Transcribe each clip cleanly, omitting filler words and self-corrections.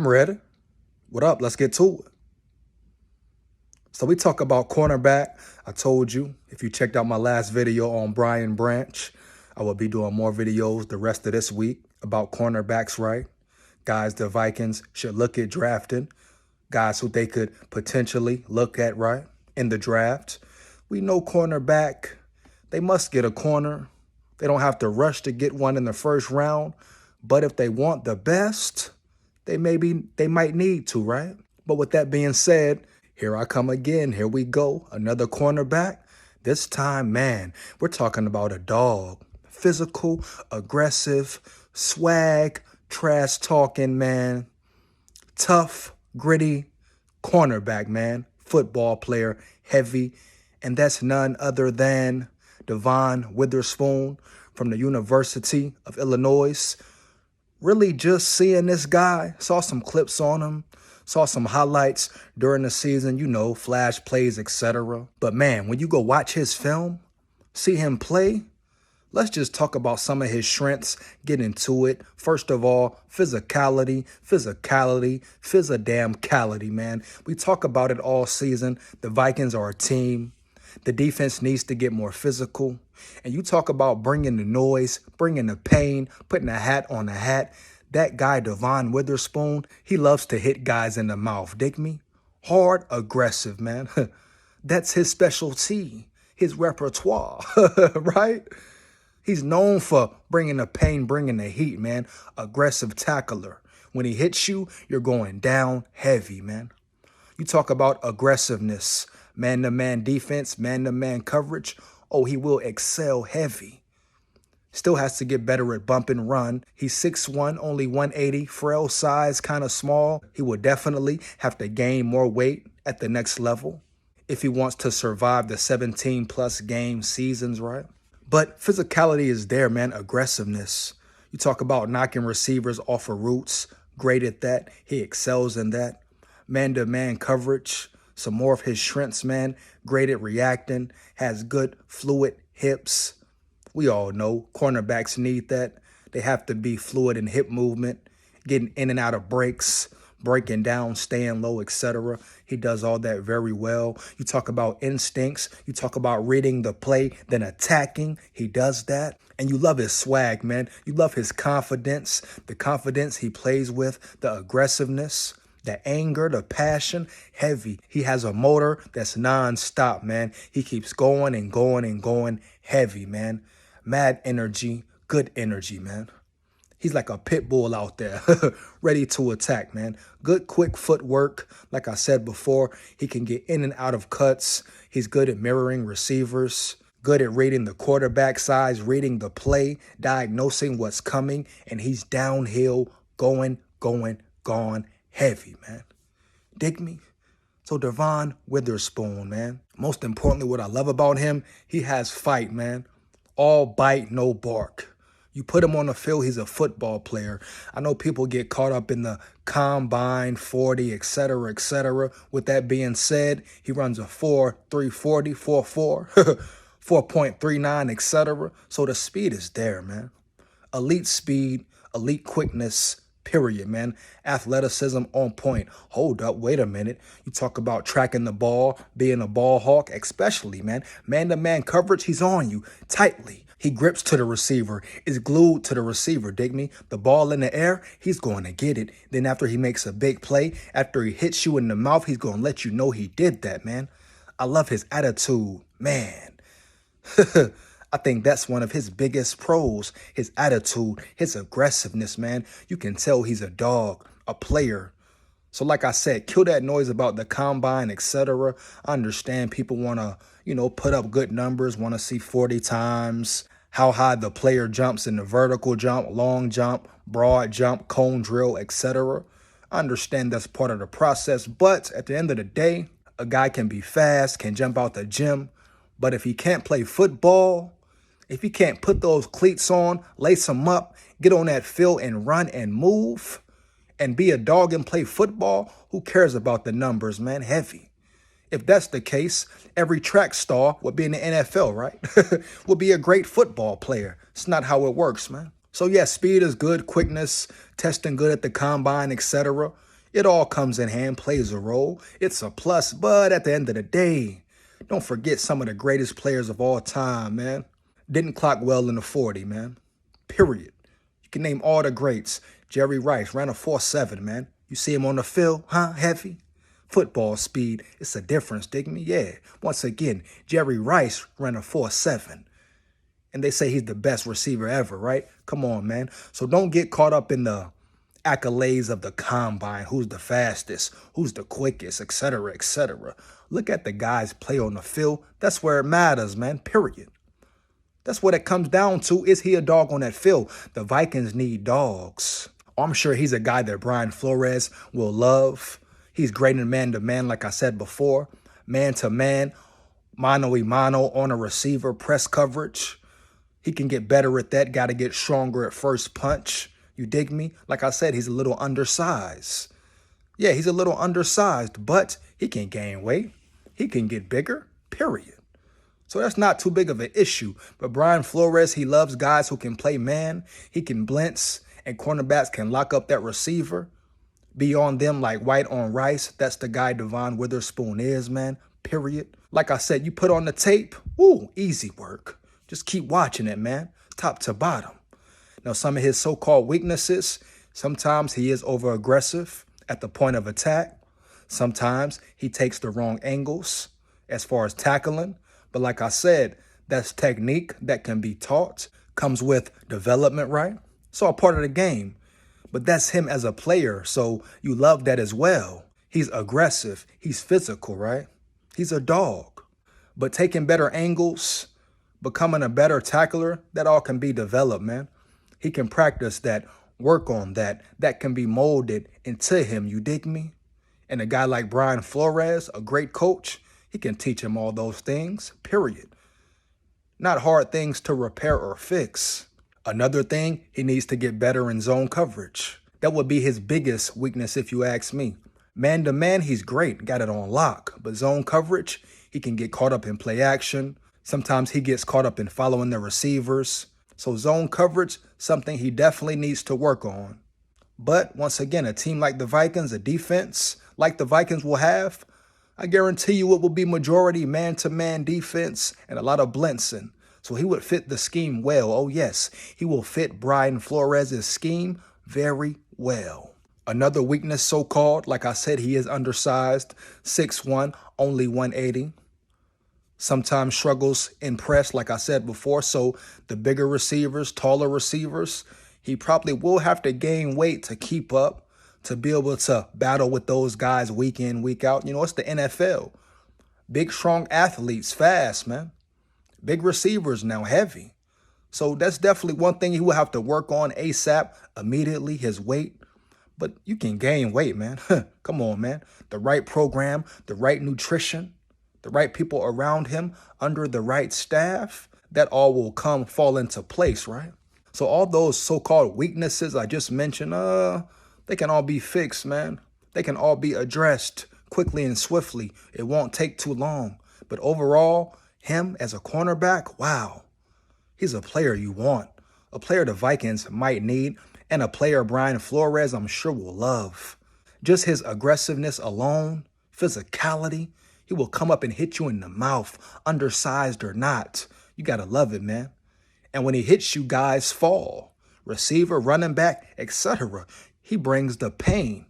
I'm ready. What up? Let's get to it. So we talk about cornerback. I told you, if you checked out my last video on Brian Branch, I will be doing more videos the rest of this week about cornerbacks, right? Guys the Vikings should look at drafting. Guys who they could potentially look at, right, in the draft. We know cornerback, they must get a corner. They don't have to rush to get one in the first round. But if they want the best, they might need to, right? But with that being said, here I come again. Here we go. Another cornerback. This time, man, we're talking about a dog. Physical, aggressive, swag, trash talking, man. Tough, gritty cornerback, man. Football player, heavy. And that's none other than Devon Witherspoon from the University of Illinois. Really just seeing this guy, saw some clips on him, saw some highlights during the season, flash plays, etc. But man, when you go watch his film, see him play, let's just talk about some of his strengths, get into it. First of all, physicality, man. We talk about it all season. The Vikings are a team. The defense needs to get more physical. And you talk about bringing the noise, bringing the pain, putting a hat on a hat. That guy, Devon Witherspoon, he loves to hit guys in the mouth. Dig me? Hard, aggressive, man. That's his specialty, his repertoire, right? He's known for bringing the pain, bringing the heat, man. Aggressive tackler. When he hits you, you're going down heavy, man. You talk about aggressiveness, man-to-man defense, man-to-man coverage. Oh, he will excel heavy. Still has to get better at bump and run. He's 6'1", only 180, frail size, kind of small. He will definitely have to gain more weight at the next level if he wants to survive the 17-plus game seasons, right? But physicality is there, man, aggressiveness. You talk about knocking receivers off of routes, great at that. He excels in that. Man-to-man coverage, some more of his strengths, man. Great at reacting, has good fluid hips. We all know cornerbacks need that. They have to be fluid in hip movement, getting in and out of breaks, breaking down, staying low, etc. He does all that very well. You talk about instincts. You talk about reading the play, then attacking. He does that. And you love his swag, man. You love his confidence, the confidence he plays with, the aggressiveness, the anger, the passion, heavy. He has a motor that's nonstop, man. He keeps going and going and going heavy, man. Mad energy, good energy, man. He's like a pit bull out there, ready to attack, man. Good, quick footwork. Like I said before, he can get in and out of cuts. He's good at mirroring receivers, good at reading the quarterback size, reading the play, diagnosing what's coming, and he's downhill, going, gone, heavy, man. Dig me? So Devon Witherspoon, man. Most importantly, what I love about him, he has fight, man. All bite, no bark. You put him on the field, he's a football player. I know people get caught up in the combine, 40, etc., etc. With that being said, he runs a 4.340, 4.4, 4.39, etc. So the speed is there, man. Elite speed, elite quickness, period, man. Athleticism on point. Hold up, wait a minute. You talk about tracking the ball, being a ball hawk, especially, man. Man-to-man coverage, he's on you tightly. He grips to the receiver, is glued to the receiver, dig me? The ball in the air, he's going to get it. Then after he makes a big play, after he hits you in the mouth, he's going to let you know he did that, man. I love his attitude, man. I think that's one of his biggest pros, his attitude, his aggressiveness, man. You can tell he's a dog, a player. So like I said, kill that noise about the combine, etc. I understand people want to, put up good numbers, want to see 40 times, how high the player jumps in the vertical jump, long jump, broad jump, cone drill, etc. I understand that's part of the process, but at the end of the day, a guy can be fast, can jump out the gym, but if he can't play football, if he can't put those cleats on, lace them up, get on that field and run and move and be a dog and play football, who cares about the numbers, man? Heavy. If that's the case, every track star would be in the NFL, right? Would be a great football player. It's not how it works, man. So yeah, speed is good, quickness, testing good at the combine, etc. It all comes in hand, plays a role. It's a plus, but at the end of the day, don't forget some of the greatest players of all time, man. Didn't clock well in the 40, man. Period. You can name all the greats. Jerry Rice ran a 4.7, man. You see him on the field, huh? Heavy. Football speed, it's a difference, dig me? Yeah. Once again, Jerry Rice ran a 4.7. And they say he's the best receiver ever, right? Come on, man. So don't get caught up in the accolades of the combine, who's the fastest, who's the quickest, etc., etc. Look at the guys play on the field. That's where it matters, man, period. That's what it comes down to. Is he a dog on that field? The Vikings need dogs. I'm sure he's a guy that Brian Flores will love. He's great in man-to-man, like I said before. Man-to-man, mano-a-mano on a receiver, press coverage. He can get better at that. Got to get stronger at first punch. You dig me? Like I said, he's a little undersized. Yeah, he's a little undersized, but he can gain weight. He can get bigger, period. So that's not too big of an issue. But Brian Flores, he loves guys who can play man. He can blitz, and cornerbacks can lock up that receiver. Be on them like white on rice. That's the guy Devon Witherspoon is, man, period. Like I said, you put on the tape, ooh, easy work. Just keep watching it, man, top to bottom. Now, some of his so-called weaknesses, sometimes he is over-aggressive at the point of attack. Sometimes he takes the wrong angles as far as tackling. But like I said, that's technique that can be taught, comes with development, right? It's all part of the game. But that's him as a player, so you love that as well. He's aggressive. He's physical, right? He's a dog. But taking better angles, becoming a better tackler, that all can be developed, man. He can practice that, work on that. That can be molded into him, you dig me? And a guy like Brian Flores, a great coach, he can teach him all those things, period. Not hard things to repair or fix. Another thing, he needs to get better in zone coverage. That would be his biggest weakness if you ask me. Man-to-man, he's great, got it on lock. But zone coverage, he can get caught up in play action. Sometimes he gets caught up in following the receivers. So zone coverage, something he definitely needs to work on. But once again, a team like the Vikings, a defense like the Vikings will have, I guarantee you it will be majority man-to-man defense and a lot of blitzing. So he would fit the scheme well. Oh, yes, he will fit Brian Flores' scheme very well. Another weakness, so-called, like I said, he is undersized, 6'1", only 180. Sometimes struggles in press, like I said before. So the bigger receivers, taller receivers, he probably will have to gain weight to keep up, to be able to battle with those guys week in, week out. You know, it's the NFL. Big, strong athletes, fast, man. Big receivers now, heavy. So that's definitely one thing he will have to work on ASAP, immediately, his weight. But you can gain weight, man. Come on, man. The right program, the right nutrition, the right people around him, under the right staff, that all will fall into place, right? So all those so-called weaknesses I just mentioned, they can all be fixed, man. They can all be addressed quickly and swiftly. It won't take too long. But overall, him as a cornerback, wow. He's a player you want. A player the Vikings might need, and a player Brian Flores I'm sure will love. Just his aggressiveness alone, physicality, he will come up and hit you in the mouth, undersized or not. You got to love it, man. And when he hits you, guys fall. Receiver, running back, etc. He brings the pain.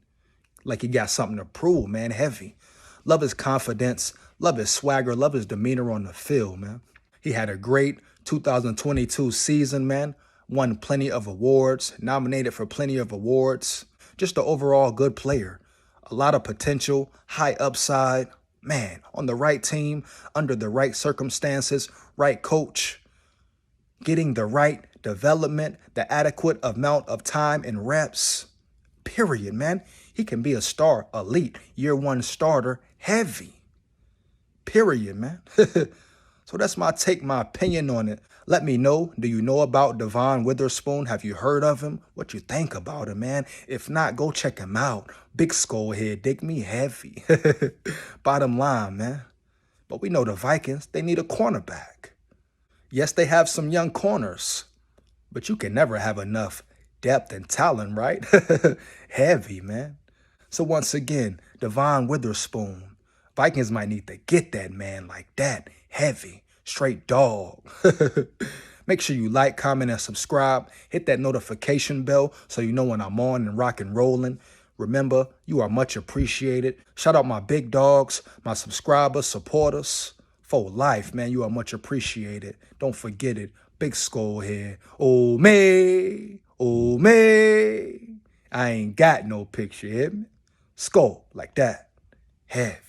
Like he got something to prove, man, heavy. Love his confidence, love his swagger, love his demeanor on the field, man. He had a great 2022 season, man. Won plenty of awards, nominated for plenty of awards. Just an overall good player. A lot of potential, high upside. Man, on the right team, under the right circumstances, right coach, getting the right development, the adequate amount of time and reps. Period, man. He can be a star, elite, year one starter, heavy. Period, man. So that's my take, my opinion on it. Let me know. Do you know about Devon Witherspoon? Have you heard of him? What you think about him, man? If not, go check him out. Big SKOL head, dig me heavy. Bottom line, man. But we know the Vikings, they need a cornerback. Yes, they have some young corners, but you can never have enough depth and talent, right? Heavy, man. So once again, Devon Witherspoon. Vikings might need to get that man like that. Heavy. Straight dog. Make sure you like, comment, and subscribe. Hit that notification bell so you know when I'm on and rock and rolling. Remember, you are much appreciated. Shout out my big dogs, my subscribers, supporters. For life, man, you are much appreciated. Don't forget it. Big SKOL here. Oh, me. Oh, me. I ain't got no picture, hit me? SKOL, like that. Heavy.